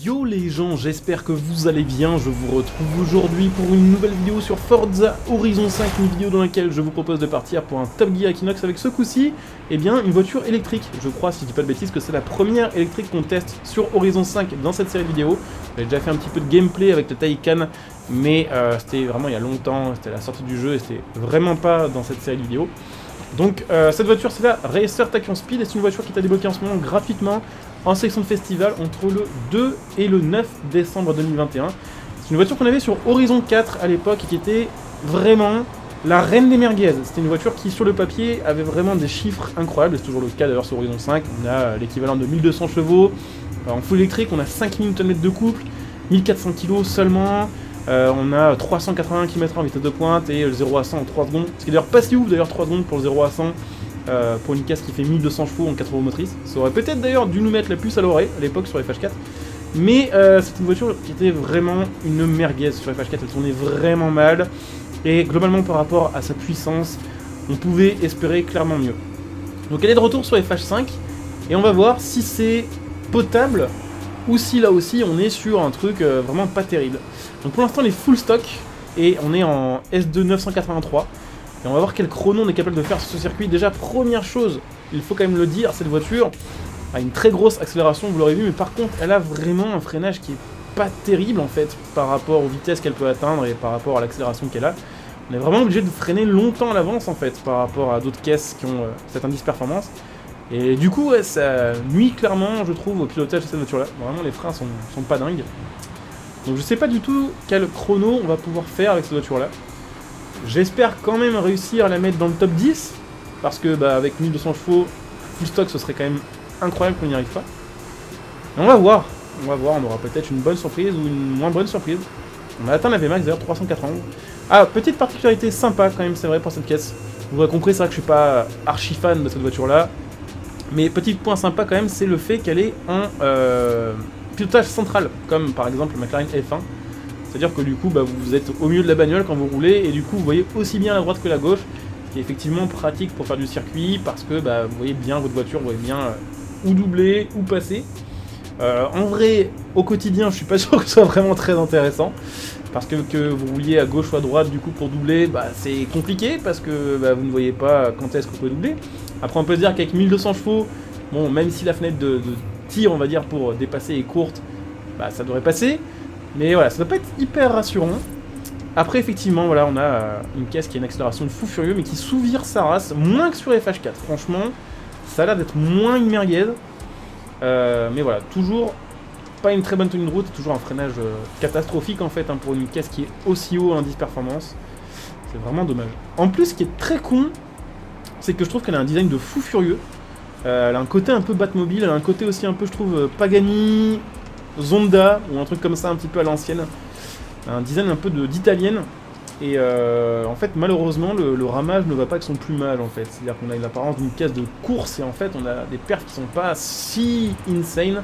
Yo les gens, j'espère que vous allez bien, je vous retrouve aujourd'hui pour une nouvelle vidéo sur Forza Horizon 5, une vidéo dans laquelle je vous propose de partir pour un Top Gear Equinox avec ce coup-ci, eh bien une voiture électrique. Je crois, si je dis pas de bêtises, que c'est la première électrique qu'on teste sur Horizon 5 dans cette série de vidéos. J'ai déjà fait un petit peu de gameplay avec le Taycan, mais c'était vraiment il y a longtemps, c'était la sortie du jeu et c'était vraiment pas dans cette série de vidéos. Donc cette voiture c'est la Racer Tachyon Speed et c'est une voiture qui est à débloquer en ce moment gratuitement en section de festival entre le 2 et le 9 décembre 2021. C'est une voiture qu'on avait sur Horizon 4 à l'époque et qui était vraiment la reine des merguez. C'était une voiture qui sur le papier avait vraiment des chiffres incroyables, c'est toujours le cas d'ailleurs sur Horizon 5. On a l'équivalent de 1200 chevaux, en full électrique on a 5000 Nm de couple, 1400 kg seulement. On a 380 km/h en vitesse de pointe et le 0 à 100 en 3 secondes. Ce qui est d'ailleurs pas si ouf d'ailleurs 3 secondes pour le 0 à 100 pour une caisse qui fait 1200 chevaux en 4 roues motrices. Ça aurait peut-être d'ailleurs dû nous mettre la puce à l'oreille à l'époque sur FH4. Mais c'est une voiture qui était vraiment une merguez sur FH4, elle tournait vraiment mal. Et globalement par rapport à sa puissance, on pouvait espérer clairement mieux. Donc elle est de retour sur FH5 et on va voir si c'est potable ou si là aussi on est sur un truc vraiment pas terrible. Donc pour l'instant on est full stock et on est en S2 983 et on va voir quel chrono on est capable de faire sur ce circuit. Déjà première chose, il faut quand même le dire, cette voiture a une très grosse accélération, vous l'aurez vu, mais par contre elle a vraiment un freinage qui est pas terrible en fait par rapport aux vitesses qu'elle peut atteindre et par rapport à l'accélération qu'elle a. On est vraiment obligé de freiner longtemps à l'avance en fait par rapport à d'autres caisses qui ont cet indice performance. Et du coup ouais, ça nuit clairement je trouve au pilotage de cette voiture là, vraiment les freins sont pas dingues. Donc je sais pas du tout quel chrono on va pouvoir faire avec cette voiture là. J'espère quand même réussir à la mettre dans le top 10, parce que bah, avec 1200 chevaux full stock ce serait quand même incroyable qu'on n'y arrive pas. Et on va voir, on aura peut-être une bonne surprise ou une moins bonne surprise. On a atteint la VMAX d'ailleurs 380. Ah, petite particularité sympa quand même c'est vrai pour cette caisse. Vous aurez compris, c'est vrai que je suis pas archi fan de cette voiture là. Mais petit point sympa quand même, c'est le fait qu'elle est en pilotage central, comme par exemple le McLaren F1. C'est-à-dire que du coup, bah, vous êtes au milieu de la bagnole quand vous roulez, et du coup, vous voyez aussi bien la droite que la gauche, ce qui est effectivement pratique pour faire du circuit, parce que bah, vous voyez bien votre voiture, vous voyez bien où doubler, où passer. En vrai, au quotidien, je suis pas sûr que ce soit vraiment très intéressant, parce que vous rouliez à gauche ou à droite, du coup, pour doubler, bah, c'est compliqué, parce que bah, vous ne voyez pas quand est-ce que vous pouvez doubler. Après, on peut se dire qu'avec 1200 chevaux, bon, même si la fenêtre de tir, on va dire, pour dépasser est courte, bah, ça devrait passer. Mais voilà, ça doit pas être hyper rassurant. Après, effectivement, voilà, on a une caisse qui a une accélération de fou furieux, mais qui sous-vire sa race, moins que sur FH4. Franchement, ça a l'air d'être moins une merguez. Mais voilà, toujours pas une très bonne tenue de route, toujours un freinage catastrophique en fait, hein, pour une caisse qui est aussi haut à indice performance. C'est vraiment dommage. En plus, ce qui est très con, c'est que je trouve qu'elle a un design de fou furieux. Elle a un côté un peu Batmobile, elle a un côté aussi un peu, je trouve, Pagani, Zonda, ou un truc comme ça, un petit peu à l'ancienne. Un design un peu d'italienne. Et en fait, malheureusement, le ramage ne va pas avec son plumage, en fait. C'est-à-dire qu'on a l'apparence d'une caisse de course, et en fait, on a des perfs qui sont pas si insane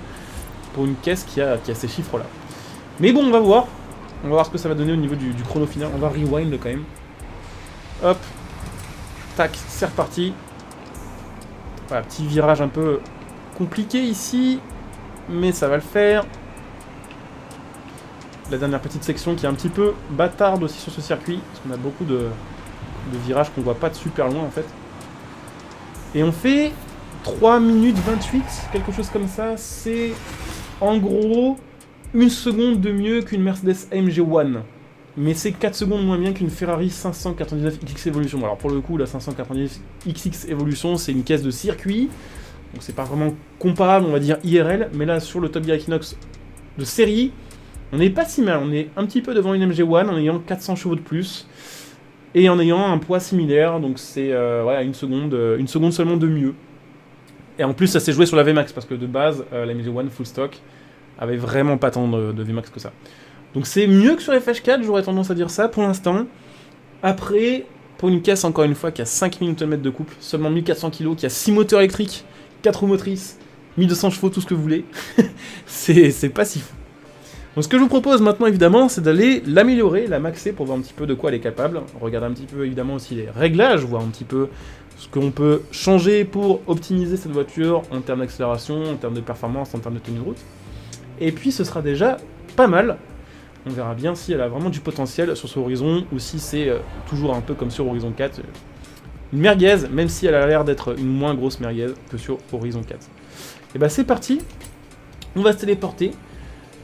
pour une caisse qui a ces chiffres-là. Mais bon, on va voir. On va voir ce que ça va donner au niveau du chrono final. On va rewind quand même. Hop. Tac, c'est reparti. Voilà, petit virage un peu compliqué ici, mais ça va le faire. La dernière petite section qui est un petit peu bâtarde aussi sur ce circuit, parce qu'on a beaucoup de virages qu'on voit pas de super loin en fait. Et on fait 3 minutes 28, quelque chose comme ça, c'est en gros 1 seconde de mieux qu'une Mercedes AMG One. Mais c'est 4 secondes moins bien qu'une Ferrari 599 XX Evolution. Alors pour le coup, la 599 XX Evolution, c'est une caisse de circuit, donc c'est pas vraiment comparable, on va dire IRL, mais là sur le Top Gear Equinox de série, on n'est pas si mal, on est un petit peu devant une MG One en ayant 400 chevaux de plus, et en ayant un poids similaire, donc c'est voilà, une seconde seulement de mieux. Et en plus ça s'est joué sur la VMAX, parce que de base, la MG One full stock avait vraiment pas tant de VMAX que ça. Donc c'est mieux que sur FH4, j'aurais tendance à dire ça pour l'instant. Après, pour une caisse encore une fois qui a 5000 Nm de couple, seulement 1400 kg, qui a 6 moteurs électriques, 4 roues motrices, 1200 chevaux, tout ce que vous voulez, c'est pas si fou. Donc ce que je vous propose maintenant évidemment, c'est d'aller l'améliorer, la maxer pour voir un petit peu de quoi elle est capable. Regarder un petit peu évidemment aussi les réglages, voir un petit peu ce qu'on peut changer pour optimiser cette voiture en termes d'accélération, en termes de performance, en termes de tenue de route. Et puis ce sera déjà pas mal. On verra bien si elle a vraiment du potentiel sur ce Horizon, ou si c'est toujours un peu comme sur Horizon 4. Une merguez, même si elle a l'air d'être une moins grosse merguez que sur Horizon 4. Et bah c'est parti, on va se téléporter.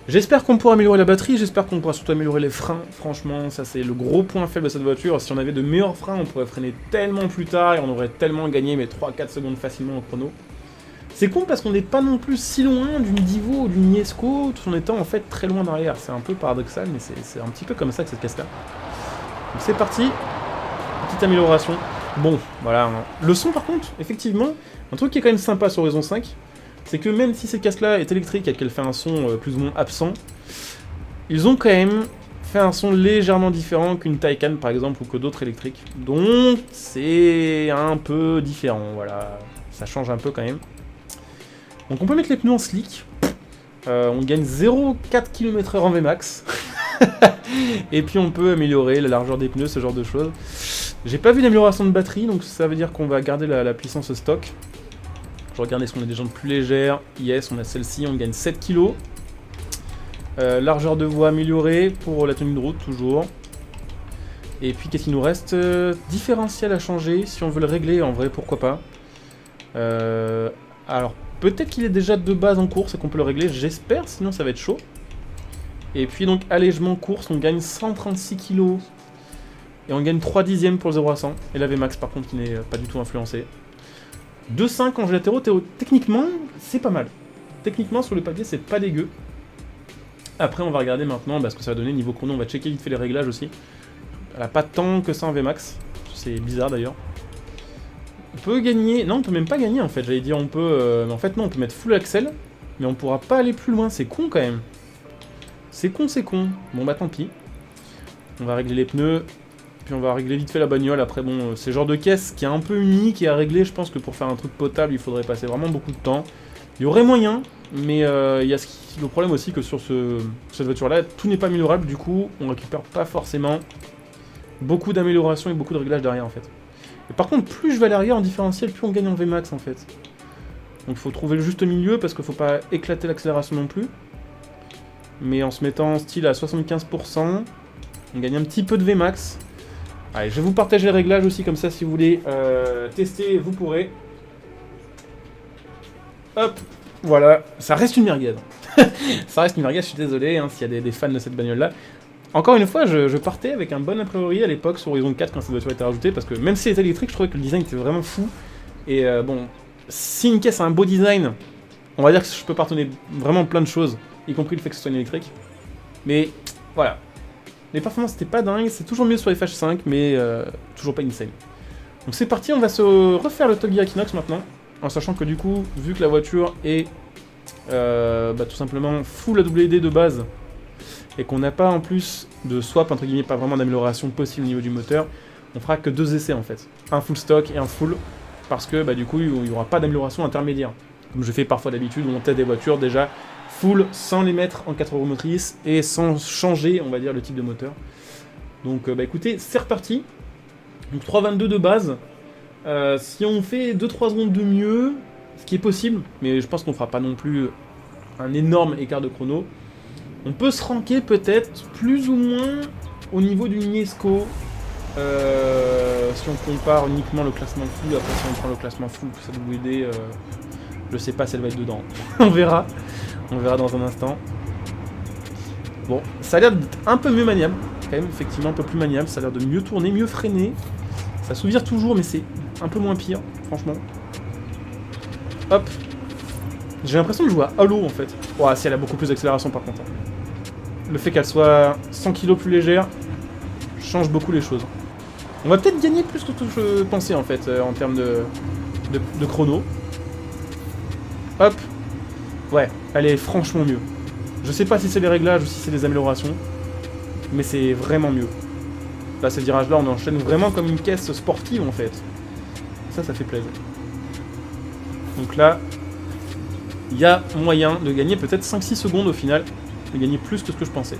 J'espère qu'on pourra améliorer la batterie, j'espère qu'on pourra surtout améliorer les freins. Franchement, ça c'est le gros point faible de cette voiture. Si on avait de meilleurs freins, on pourrait freiner tellement plus tard et on aurait tellement gagné mais 3-4 secondes facilement au chrono. C'est con parce qu'on n'est pas non plus si loin d'une Divo ou d'une Niesco, tout en étant en fait très loin derrière. C'est un peu paradoxal, mais c'est un petit peu comme ça que cette casse-là. Donc c'est parti, petite amélioration. Bon, voilà. Hein. Le son par contre, effectivement, un truc qui est quand même sympa sur Horizon 5, c'est que même si cette casse-là est électrique et qu'elle fait un son plus ou moins absent, ils ont quand même fait un son légèrement différent qu'une Taycan par exemple ou que d'autres électriques. Donc c'est un peu différent, voilà. Ça change un peu quand même. Donc on peut mettre les pneus en slick, on gagne 0,4 km/h en Vmax, et puis on peut améliorer la largeur des pneus, ce genre de choses. J'ai pas vu d'amélioration de batterie, donc ça veut dire qu'on va garder la puissance stock. Je regarde est-ce qu'on a des jantes plus légères, yes on a celle-ci, on gagne 7 kg. Largeur de voie améliorée pour la tenue de route toujours. Et puis qu'est-ce qu'il nous reste? Différentiel à changer, si on veut le régler en vrai pourquoi pas. Alors peut-être qu'il est déjà de base en course et qu'on peut le régler, j'espère, sinon ça va être chaud. Et puis donc allègement course, on gagne 136 kg. Et on gagne 3 dixièmes pour le 0 à 100. Et la Vmax par contre qui n'est pas du tout influencée. 2,5 en jeu latéraux, techniquement c'est pas mal. Techniquement sur le papier c'est pas dégueu. Après on va regarder maintenant ce que ça va donner niveau chrono, on va checker vite fait les réglages aussi. Elle a pas tant que ça en Vmax, c'est bizarre d'ailleurs. On peut gagner, non on peut même pas gagner en fait, j'allais dire on peut, mais en fait non on peut mettre full axle, mais on pourra pas aller plus loin, c'est con quand même. C'est con, bon bah tant pis. On va régler les pneus, puis on va régler vite fait la bagnole, après bon c'est le genre de caisse qui est un peu unique et à régler, je pense que pour faire un truc potable il faudrait passer vraiment beaucoup de temps. Il y aurait moyen, mais il y a le problème aussi que sur cette voiture là, tout n'est pas améliorable, du coup on récupère pas forcément beaucoup d'améliorations et beaucoup de réglages derrière en fait. Et par contre, plus je vais à l'arrière en différentiel, plus on gagne en Vmax en fait. Donc il faut trouver le juste milieu parce qu'il faut pas éclater l'accélération non plus. Mais en se mettant en style à 75%, on gagne un petit peu de Vmax. Allez, je vais vous partager les réglages aussi, comme ça si vous voulez tester, vous pourrez. Hop, voilà, ça reste une merguez. Ça reste une merguez, je suis désolé hein, s'il y a des fans de cette bagnole là. Encore une fois, je partais avec un bon a priori à l'époque sur Horizon 4 quand cette voiture a été rajoutée, parce que même si elle était électrique, je trouvais que le design était vraiment fou. Et bon, si une caisse a un beau design, on va dire que je peux pardonner vraiment plein de choses, y compris le fait que ce soit une électrique. Mais voilà, les performances c'était pas dingue, c'est toujours mieux sur FH5, mais toujours pas insane. Donc c'est parti, on va se refaire le Top Gear Equinox maintenant, en sachant que du coup, vu que la voiture est tout simplement full AWD de base, et qu'on n'a pas en plus de swap, entre guillemets, pas vraiment d'amélioration possible au niveau du moteur, on fera que 2 essais en fait. Un full stock et un full, parce que du coup il n'y aura pas d'amélioration intermédiaire. Comme je fais parfois d'habitude, où on teste des voitures déjà full, sans les mettre en 4 roues motrices, et sans changer, on va dire, le type de moteur. Donc écoutez, c'est reparti. Donc 3.22 de base. Si on fait 2-3 secondes de mieux, ce qui est possible, mais je pense qu'on fera pas non plus un énorme écart de chrono, on peut se ranker peut-être plus ou moins au niveau du Niesco si on compare uniquement le classement full. Après si on prend le classement full, ça doit aider, je sais pas si elle va être dedans. On verra dans un instant. Bon, ça a l'air d'être un peu mieux maniable, quand même effectivement un peu plus maniable, ça a l'air de mieux tourner, mieux freiner. Ça s'ouvre toujours mais c'est un peu moins pire, franchement. Hop. J'ai l'impression de jouer à Halo en fait. Oh, si elle a beaucoup plus d'accélération par contre. Le fait qu'elle soit 100 kg plus légère change beaucoup les choses. On va peut-être gagner plus que je pensais en fait en termes de chrono. Hop. Ouais, elle est franchement mieux. Je sais pas si c'est les réglages ou si c'est les améliorations, mais c'est vraiment mieux. Là, ces virages-là, on enchaîne vraiment comme une caisse sportive en fait. Ça fait plaisir. Donc là, il y a moyen de gagner peut-être 5-6 secondes au final, de gagner plus que ce que je pensais.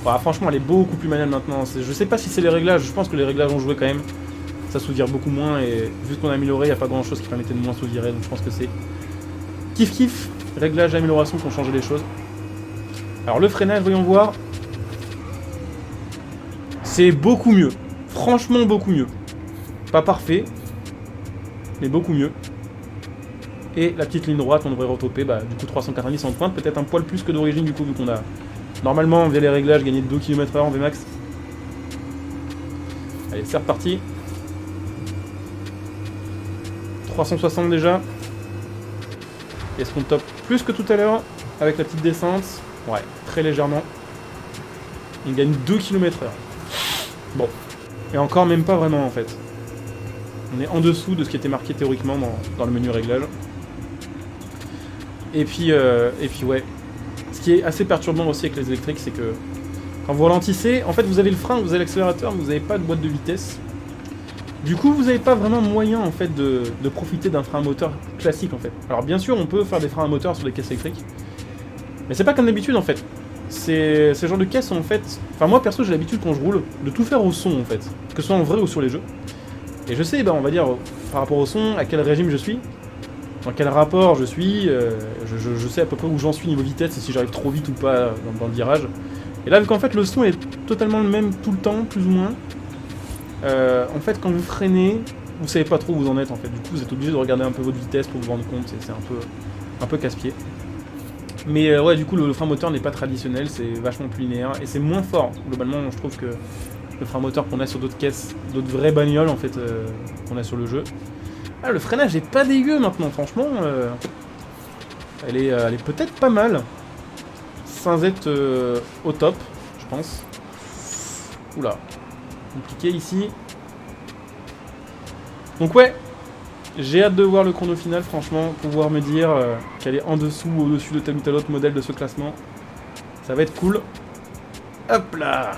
Voilà, franchement, elle est beaucoup plus maniable maintenant. Je sais pas si c'est les réglages, je pense que les réglages ont joué quand même. Ça souvire beaucoup moins et vu qu'on a amélioré, il n'y a pas grand-chose qui permettait de moins souvirer, donc je pense que c'est kiff-kiff, réglages et améliorations qui ont changé les choses. Alors le freinage, voyons voir. C'est beaucoup mieux. Franchement beaucoup mieux. Pas parfait, mais beaucoup mieux. Et la petite ligne droite, on devrait retoper, bah du coup 390 en pointe, peut-être un poil plus que d'origine du coup, vu qu'on a normalement, via les réglages, gagné de 2 km/h en Vmax. Allez, c'est reparti. 360 déjà. Est-ce qu'on top plus que tout à l'heure avec la petite descente? Ouais, très légèrement. On gagne 2 km/h. Bon. Et encore même pas vraiment en fait. On est en dessous de ce qui était marqué théoriquement dans le menu réglage. Et puis ouais. Ce qui est assez perturbant aussi avec les électriques, c'est que quand vous ralentissez, en fait vous avez le frein, vous avez l'accélérateur, mais vous n'avez pas de boîte de vitesse. Du coup, vous n'avez pas vraiment moyen en fait de profiter d'un frein à moteur classique en fait. Alors bien sûr, on peut faire des freins à moteur sur des caisses électriques, mais c'est pas comme d'habitude en fait. C'est ce genre de caisse en fait. Enfin moi perso, j'ai l'habitude quand je roule de tout faire au son en fait, que ce soit en vrai ou sur les jeux. Et je sais, on va dire par rapport au son, à quel régime je suis, dans quel rapport je suis. Je sais à peu près où j'en suis niveau vitesse et si j'arrive trop vite ou pas dans le virage. Et là, vu qu'en fait le son est totalement le même tout le temps, plus ou moins. En fait, quand vous freinez, vous savez pas trop où vous en êtes en fait. Du coup, vous êtes obligé de regarder un peu votre vitesse pour vous rendre compte. C'est un peu casse-pied. Mais ouais, du coup, le frein moteur n'est pas traditionnel, c'est vachement plus linéaire et c'est moins fort. Globalement, je trouve que le frein moteur qu'on a sur d'autres caisses, d'autres vraies bagnoles en fait, qu'on a sur le jeu. Ah, le freinage est pas dégueu maintenant, franchement. Elle est peut-être pas mal, sans être au top, je pense. Oula. Compliqué ici. Donc ouais, j'ai hâte de voir le chrono final, franchement, pouvoir me dire qu'elle est en dessous ou au-dessus de tel ou tel autre modèle de ce classement. Ça va être cool. Hop là.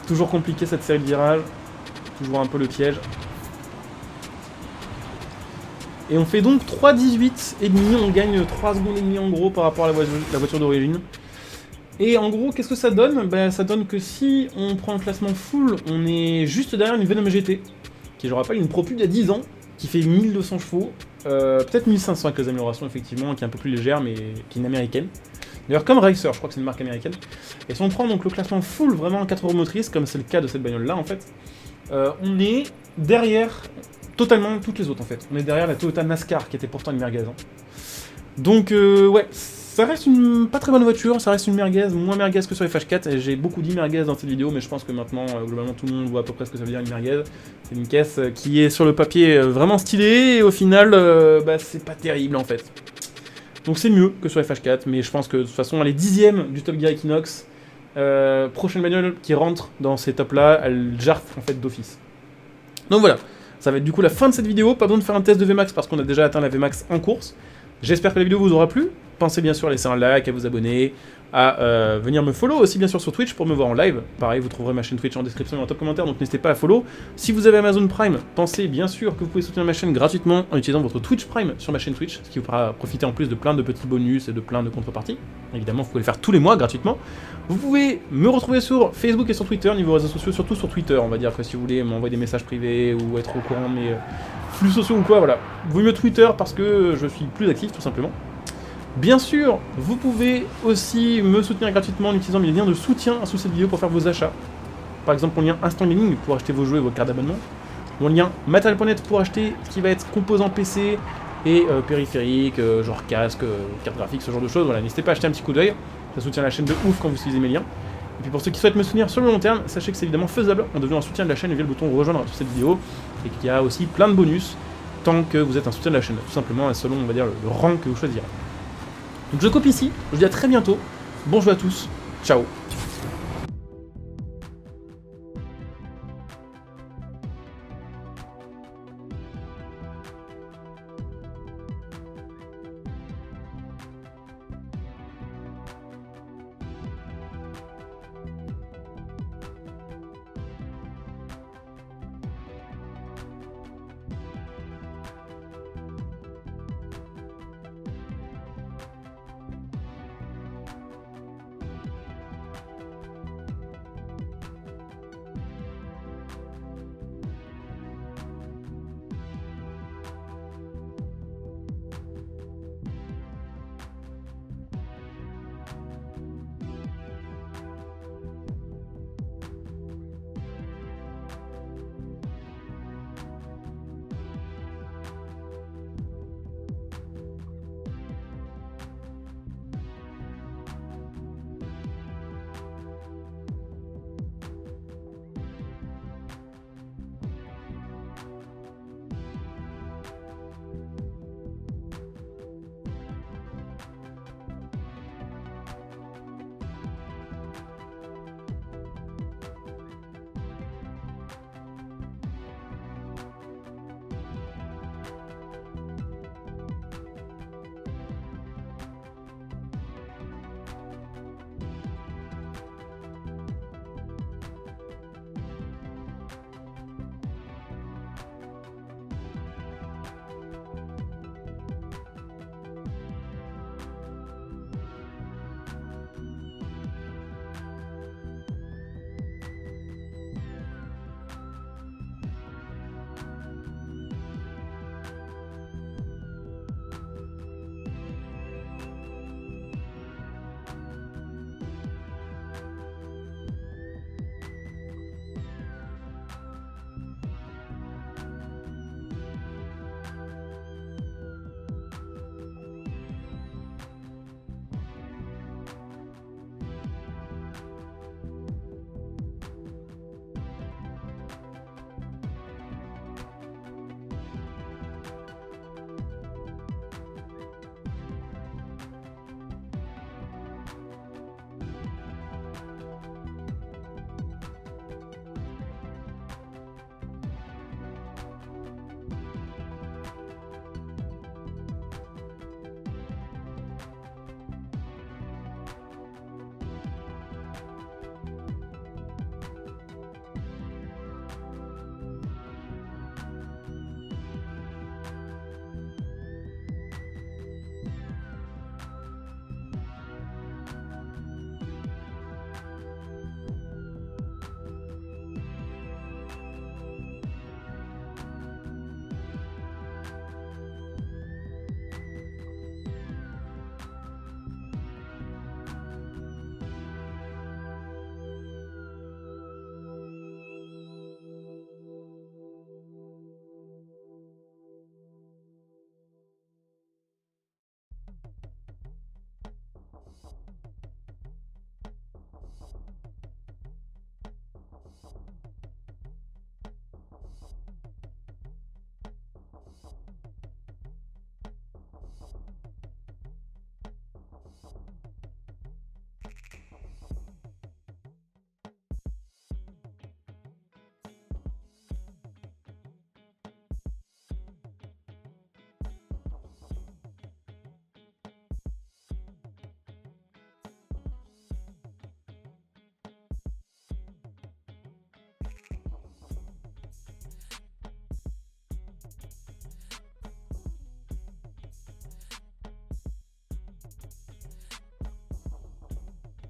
Toujours compliqué cette série de virages. Toujours un peu le piège. Et on fait donc 3,18 et demi, on gagne 3 secondes et demie en gros par rapport à la voiture d'origine. Et en gros, qu'est-ce que ça donne? Ça donne que si on prend un classement full, on est juste derrière une Venom GT, qui je rappelle une Propulse il y a 10 ans, qui fait 1200 chevaux, peut-être 1500 avec les améliorations effectivement, qui est un peu plus légère, mais qui est une américaine. D'ailleurs comme Racer, je crois que c'est une marque américaine. Et si on prend donc le classement full, vraiment en 4 roues motrices, comme c'est le cas de cette bagnole là en fait, on est derrière totalement toutes les autres en fait. On est derrière la Toyota NASCAR, qui était pourtant une merguez. Donc ouais, ça reste une pas très bonne voiture, ça reste une merguez, moins merguez que sur FH4, et j'ai beaucoup dit merguez dans cette vidéo, mais je pense que maintenant, globalement, tout le monde voit à peu près ce que ça veut dire une merguez. C'est une caisse qui est sur le papier vraiment stylée, et au final, c'est pas terrible en fait. Donc c'est mieux que sur FH4, mais je pense que de toute façon, elle est 10ème du Top Gear Equinox. Prochaine bagnole qui rentre dans ces tops là, elle jarfe en fait d'office. Donc voilà, ça va être du coup la fin de cette vidéo, pas besoin de faire un test de VMAX parce qu'on a déjà atteint la VMAX en course. J'espère que la vidéo vous aura plu. Pensez bien sûr à laisser un like, à vous abonner, à venir me follow aussi bien sûr sur Twitch pour me voir en live. Pareil, vous trouverez ma chaîne Twitch en description et en top commentaire, donc n'hésitez pas à follow. Si vous avez Amazon Prime, pensez bien sûr que vous pouvez soutenir ma chaîne gratuitement en utilisant votre Twitch Prime sur ma chaîne Twitch, ce qui vous fera profiter en plus de plein de petits bonus et de plein de contreparties. Évidemment, vous pouvez le faire tous les mois gratuitement. Vous pouvez me retrouver sur Facebook et sur Twitter, niveau réseaux sociaux, surtout sur Twitter, on va dire que si vous voulez m'envoyer des messages privés ou être au courant de mes flux sociaux ou quoi, voilà. Vous mieux Twitter parce que je suis plus actif tout simplement. Bien sûr, vous pouvez aussi me soutenir gratuitement en utilisant mes liens de soutien sous cette vidéo pour faire vos achats. Par exemple, mon lien Instant Gaming pour acheter vos jeux et vos cartes d'abonnement. Mon lien Matériel.net pour acheter ce qui va être composant PC et périphérique, genre casque, carte graphique, ce genre de choses. Voilà, n'hésitez pas à acheter un petit coup d'œil. Ça soutient la chaîne de ouf quand vous utilisez mes liens. Et puis pour ceux qui souhaitent me soutenir sur le long terme, sachez que c'est évidemment faisable en devenant un soutien de la chaîne via le bouton rejoindre sur cette vidéo. Et qu'il y a aussi plein de bonus tant que vous êtes un soutien de la chaîne. Tout simplement selon, on va dire, le rang que vous choisirez. Donc je coupe ici, je vous dis à très bientôt, bon jeu à tous, ciao.